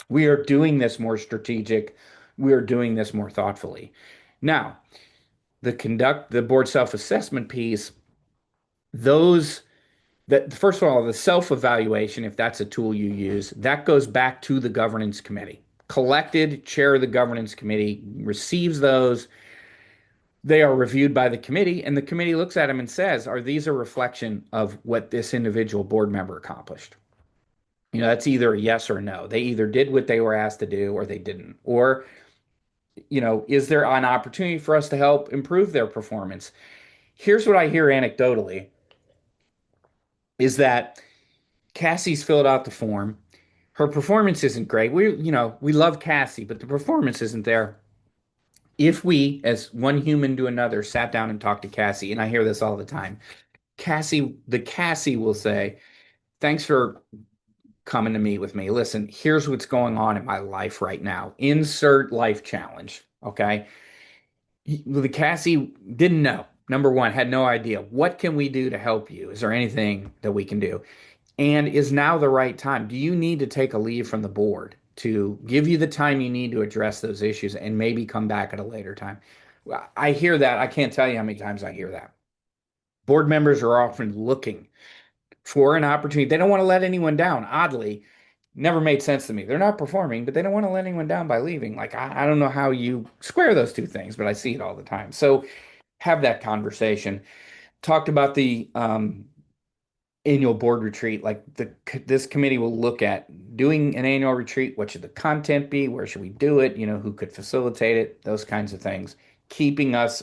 We are doing this more strategic. We are doing this more thoughtfully. Now, the board self-assessment piece, those that first of all, the self-evaluation, if that's a tool you use, that goes back to the governance committee. Collected, chair of the governance committee receives those. They are reviewed by the committee, and the committee looks at them and says, are these a reflection of what this individual board member accomplished? That's either a yes or a no. They either did what they were asked to do or they didn't. Or, is there an opportunity for us to help improve their performance? Here's what I hear anecdotally is that Cassie's filled out the form. Her performance isn't great. We love Cassie, but the performance isn't there. If we, as one human to another, sat down and talked to Cassie, and I hear this all the time, Cassie will say, thanks for coming to meet with me. Listen, here's what's going on in my life right now. Insert life challenge. Okay. The Cassie didn't know. Number one, had no idea. What can we do to help you? Is there anything that we can do? And is now the right time? Do you need to take a leave from the board to give you the time you need to address those issues and maybe come back at a later time? Well, I hear that. I can't tell you how many times I hear that. Board members are often looking for an opportunity. They don't want to let anyone down. Oddly, never made sense to me. They're not performing, but they don't want to let anyone down by leaving. Like, I don't know how you square those two things, but I see it all the time. So have that conversation. Talked about the annual board retreat. Like this committee will look at doing an annual retreat. What should the content be? Where should we do it? Who could facilitate it? Those kinds of things. Keeping us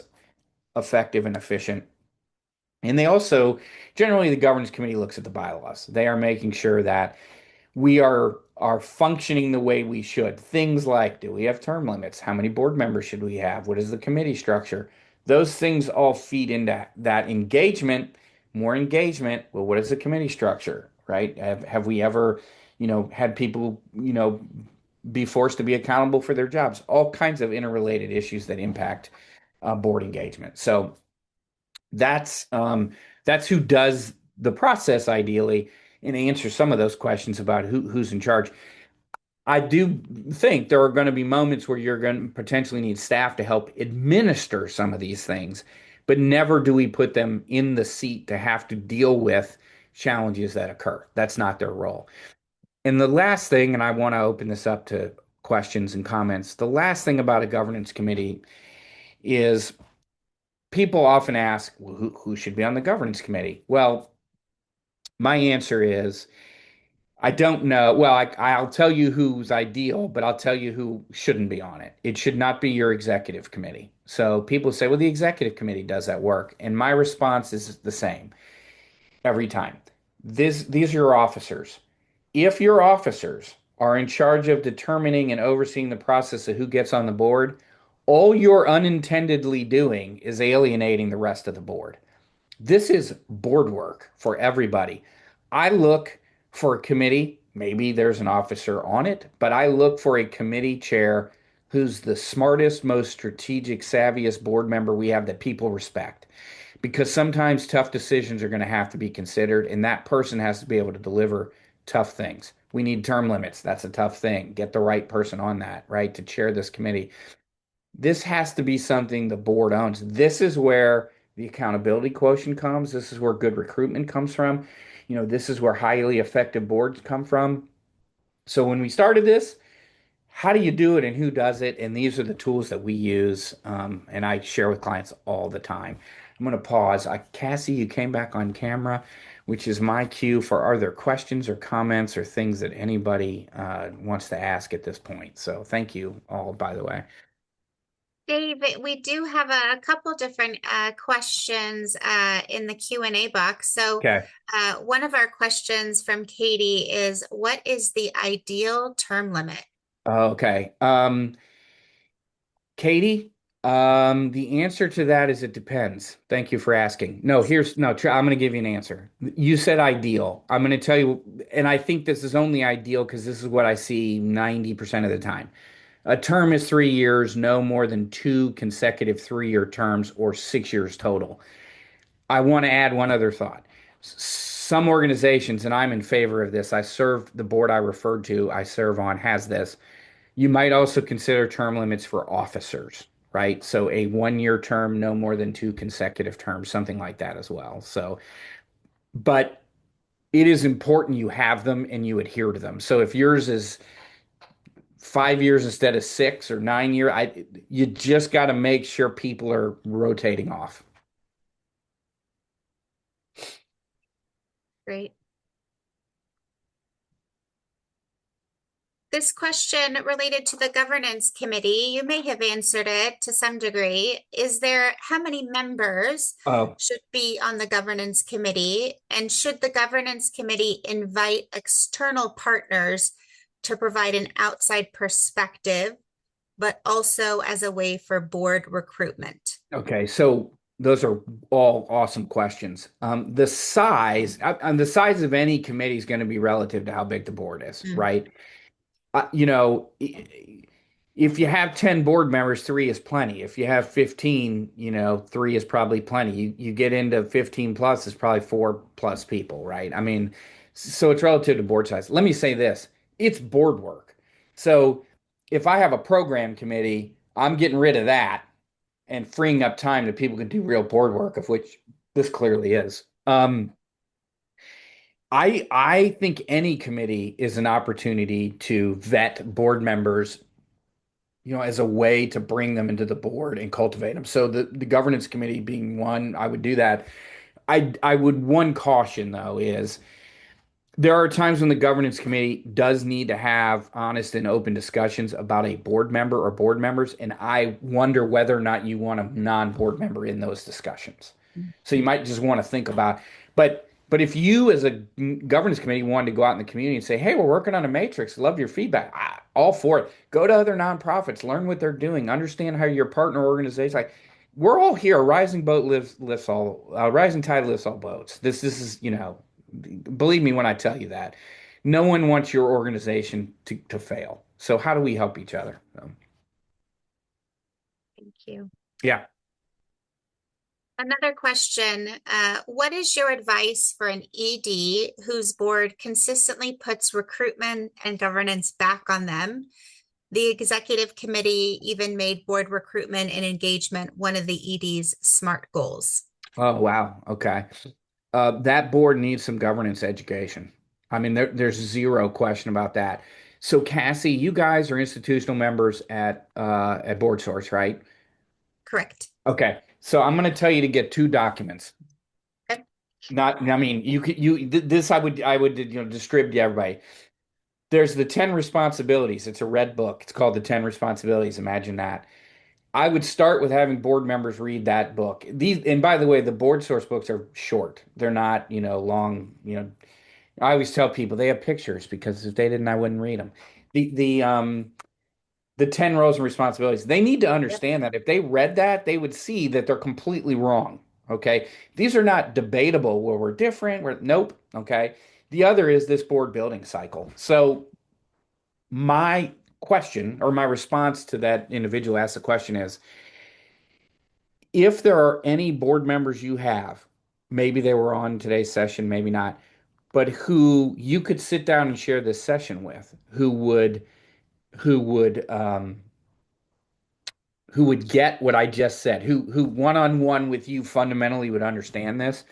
effective and efficient. And they also, generally, the governance committee looks at the bylaws. They are making sure that we are functioning the way we should. Things like, do we have term limits? How many board members should we have? What is the committee structure? Those things all feed into that engagement. More engagement. Well, what is the committee structure, right? Have we ever, had people, be forced to be accountable for their jobs? All kinds of interrelated issues that impact board engagement. So that's who does the process ideally and answers some of those questions about who's in charge. I do think there are going to be moments where you're going to potentially need staff to help administer some of these things, but never do we put them in the seat to have to deal with challenges that occur. That's not their role. And the last thing, and I want to open this up to questions and comments, the last thing about a governance committee is people often ask, well, who should be on the governance committee? Well, my answer is I don't know. Well, I'll tell you who's ideal, but I'll tell you who shouldn't be on it. It should not be your executive committee. So people say, well, the executive committee does that work. And my response is the same every time. These are your officers. If your officers are in charge of determining and overseeing the process of who gets on the board, all you're unintendedly doing is alienating the rest of the board. This is board work for everybody. I look for a committee, maybe there's an officer on it, but I look for a committee chair who's the smartest, most strategic, savviest board member we have that people respect. Because sometimes tough decisions are going to have to be considered, and that person has to be able to deliver tough things. We need term limits. That's a tough thing. Get the right person on that, right, to chair this committee. This has to be something the board owns. This is where the accountability quotient comes. This is where good recruitment comes from. This is where highly effective boards come from. So when we started this, how do you do it and who does it? And these are the tools that we use, and I share with clients all the time. I'm going to pause. Cassie, you came back on camera, which is my cue for are there questions or comments or things that anybody wants to ask at this point? So thank you all, by the way. David, we do have a couple different questions in the Q&A box. So Okay. one of our questions from Katie is, what is the ideal term limit? Okay. Katie, the answer to that is it depends. Thank you for asking. No, I'm going to give you an answer. You said ideal. I'm going to tell you, and I think this is only ideal because this is what I see 90% of the time. A term is 3 years, no more than two consecutive 3-year terms or 6 years total. I want to add one other thought. Some organizations, and I'm in favor of this, the board I referred to, I serve on, has this. You might also consider term limits for officers, right? So a 1-year term, no more than two consecutive terms, something like that as well. So, but it is important you have them and you adhere to them. So if yours is 5 years instead of 6 or 9 year, you just got to make sure people are rotating off. Great. This question related to the governance committee, you may have answered it to some degree. Is there how many members Oh, should be on the governance committee? And should the governance committee invite external partners to provide an outside perspective, but also as a way for board recruitment? okay. So those are all awesome questions. The size of any committee is going to be relative to how big the board is, Mm. right? You know, if you have 10 board members, three is plenty. If you have 15, three is probably plenty. You get into 15 plus, it's probably four plus people, right? I mean, so it's relative to board size. Let me say this, it's board work. So if I have a program committee, I'm getting rid of that and freeing up time that people can do real board work, of which this clearly is. I think any committee is an opportunity to vet board members, as a way to bring them into the board and cultivate them. So the governance committee being one, I would do that. I would, one caution though is there are times when the governance committee does need to have honest and open discussions about a board member or board members, and I wonder whether or not you want a non-board member in those discussions. So you might just want to think about, but if you as a governance committee wanted to go out in the community and say, "Hey, we're working on a matrix, love your feedback," all for it. Go to other nonprofits, learn what they're doing, understand how your partner organization. Like, we're all here. A rising boat lifts all. A rising tide lifts all boats. This is, believe me when I tell you that. No one wants your organization to fail. So how do we help each other? Thank you. Yeah. Another question, what is your advice for an ED whose board consistently puts recruitment and governance back on them? The executive committee even made board recruitment and engagement one of the ED's SMART goals. Oh, wow. Okay. That board needs some governance education. I mean, there's zero question about that. So, Cassie, you guys are institutional members at BoardSource, right? Correct. Okay. So I'm going to tell you to get two documents. Okay. Not, I mean, this I would distribute to everybody. There's the 10 responsibilities. It's a red book. It's called the 10 responsibilities. Imagine that. I would start with having board members read that book. And by the way, the board source books are short. They're not, long, I always tell people they have pictures because if they didn't, I wouldn't read them. The 10 roles and responsibilities, they need to Yep. understand that if they read that, they would see that they're completely wrong. Okay. These are not debatable where we're different. Nope. Okay. The other is this board building cycle. So my question or my response to that individual asked the question is, if there are any board members you have, maybe they were on today's session, maybe not, but who you could sit down and share this session with, who would who would get what I just said, who one-on-one with you fundamentally would understand this,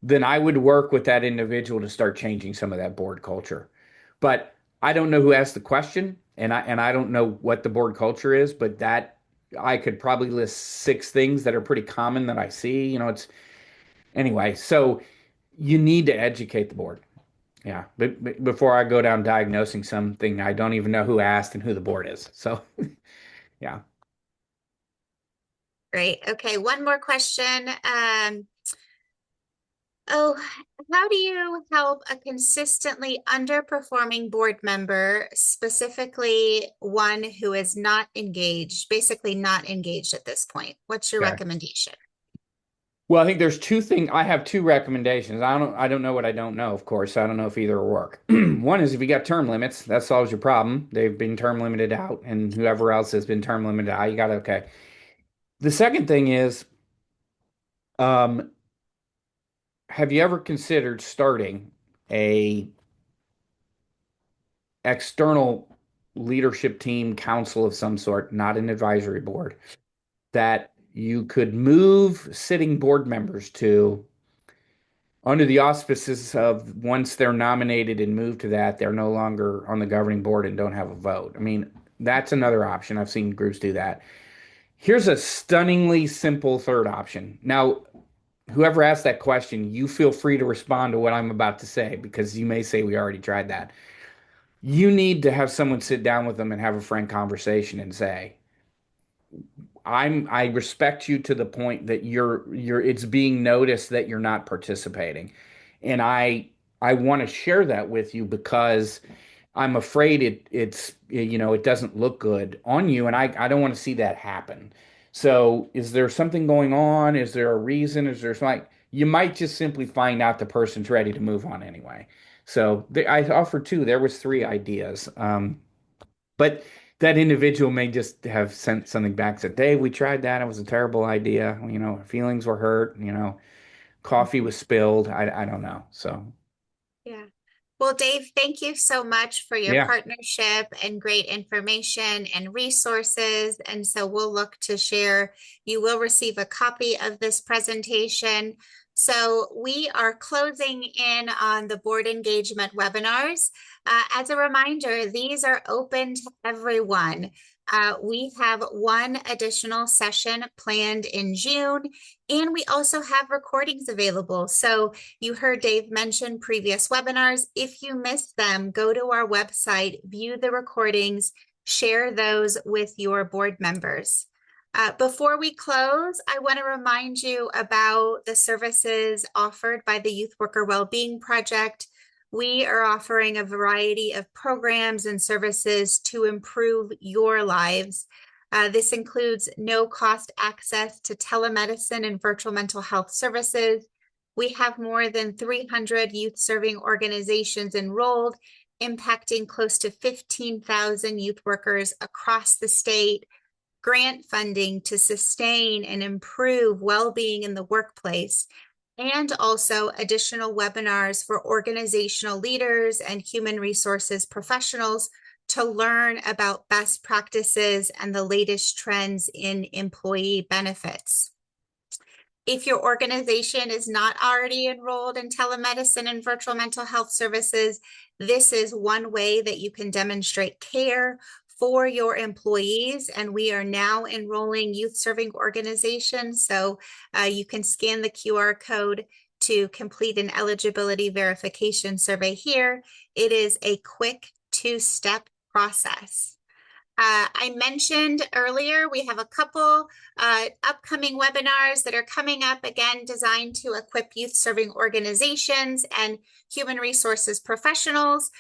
then I would work with that individual to start changing some of that board culture. But I don't know who asked the question, and I don't know what the board culture is, but that I could probably list six things that are pretty common that I see. It's anyway, so you need to educate the board. Yeah, but before I go down diagnosing something, I don't even know who asked and who the board is. So, yeah. Great. Okay, one more question. Oh, how do you help a consistently underperforming board member, specifically one who is not engaged, basically not engaged at this point? What's your Okay. recommendation? Well, I think there's two things. I have two recommendations. I don't know what I don't know, of course. I don't know if either will work. One is if you got term limits, that solves your problem. They've been term limited out, and whoever else has been term limited out, you got to, okay. The second thing is, um, have you ever considered starting a external leadership team council of some sort, not an advisory board, that you could move sitting board members to under the auspices of once they're nominated and moved to that, they're no longer on the governing board and don't have a vote. I mean, that's another option. I've seen groups do that. Here's a stunningly simple third option. Now, whoever asked that question, you feel free to respond to what I'm about to say because you may say we already tried that. You need to have someone sit down with them and have a frank conversation and say, I respect you to the point that it's being noticed that you're not participating. And I want to share that with you because I'm afraid it doesn't look good on you, and I don't want to see that happen. So is there something going on? Is there a reason? Is there something you might just simply find out the person's ready to move on anyway. So I offered two. There was three ideas. But that individual may just have sent something back, said, Dave, we tried that. It was a terrible idea. Our feelings were hurt, coffee was spilled. I don't know. So, Yeah. Well, Dave, thank you so much for your yeah. partnership and great information and resources. And so we'll look to share. You will receive a copy of this presentation. So we are closing in on the board engagement webinars. As a reminder, these are open to everyone. We have one additional session planned in June, and we also have recordings available. So you heard Dave mention previous webinars. If you missed them, go to our website, view the recordings, share those with your board members. Before we close, I want to remind you about the services offered by the Youth Worker Wellbeing Project. We are offering a variety of programs and services to improve your lives. This includes no-cost access to telemedicine and virtual mental health services. We have more than 300 youth-serving organizations enrolled, impacting close to 15,000 youth workers across the state. Grant funding to sustain and improve well-being in the workplace, and also additional webinars for organizational leaders and human resources professionals to learn about best practices and the latest trends in employee benefits. If your organization is not already enrolled in telemedicine and virtual mental health services, this is one way that you can demonstrate care for your employees. And we are now enrolling youth serving organizations. So you can scan the QR code to complete an eligibility verification survey here. It is a quick two-step process. I mentioned earlier, we have a couple upcoming webinars that are coming up, again, designed to equip youth serving organizations and human resources professionals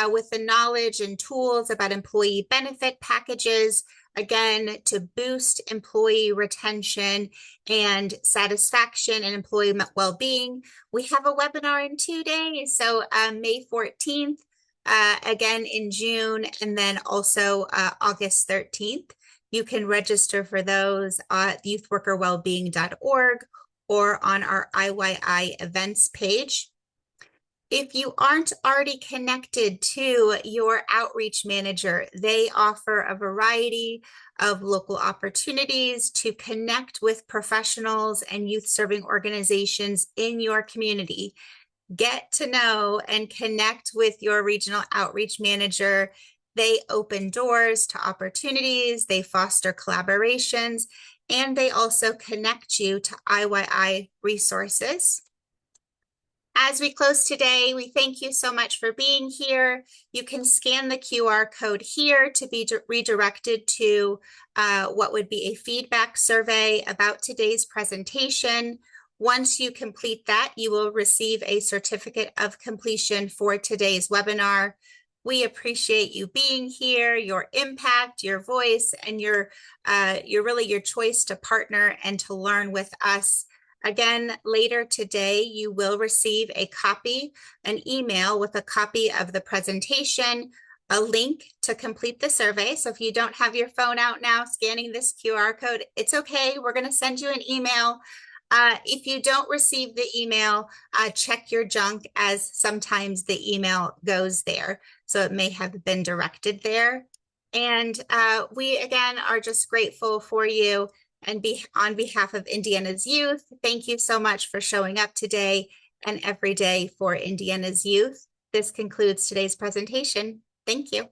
with the knowledge and tools about employee benefit packages, again, to boost employee retention and satisfaction and employee well-being. We have a webinar in 2 days, so May 14th. Again in June, and then also August 13th. You can register for those at youthworkerwellbeing.org or on our IYI events page. If you aren't already connected to your outreach manager, they offer a variety of local opportunities to connect with professionals and youth serving organizations in your community. Get to know and connect with your regional outreach manager. They open doors to opportunities, they foster collaborations, and they also connect you to IYI resources. As we close today, we thank you so much for being here. You can scan the QR code here to be redirected to what would be a feedback survey about today's presentation. Once you complete that, you will receive a certificate of completion for today's webinar. We appreciate you being here, your impact, your voice, and your choice to partner and to learn with us. Again, later today, you will receive an email with a copy of the presentation, a link to complete the survey. So if you don't have your phone out now scanning this QR code, it's okay. We're going to send you an email. If you don't receive the email, check your junk, as sometimes the email goes there. So it may have been directed there. And we, again, are just grateful for you. And on behalf of Indiana's youth, thank you so much for showing up today and every day for Indiana's youth. This concludes today's presentation. Thank you.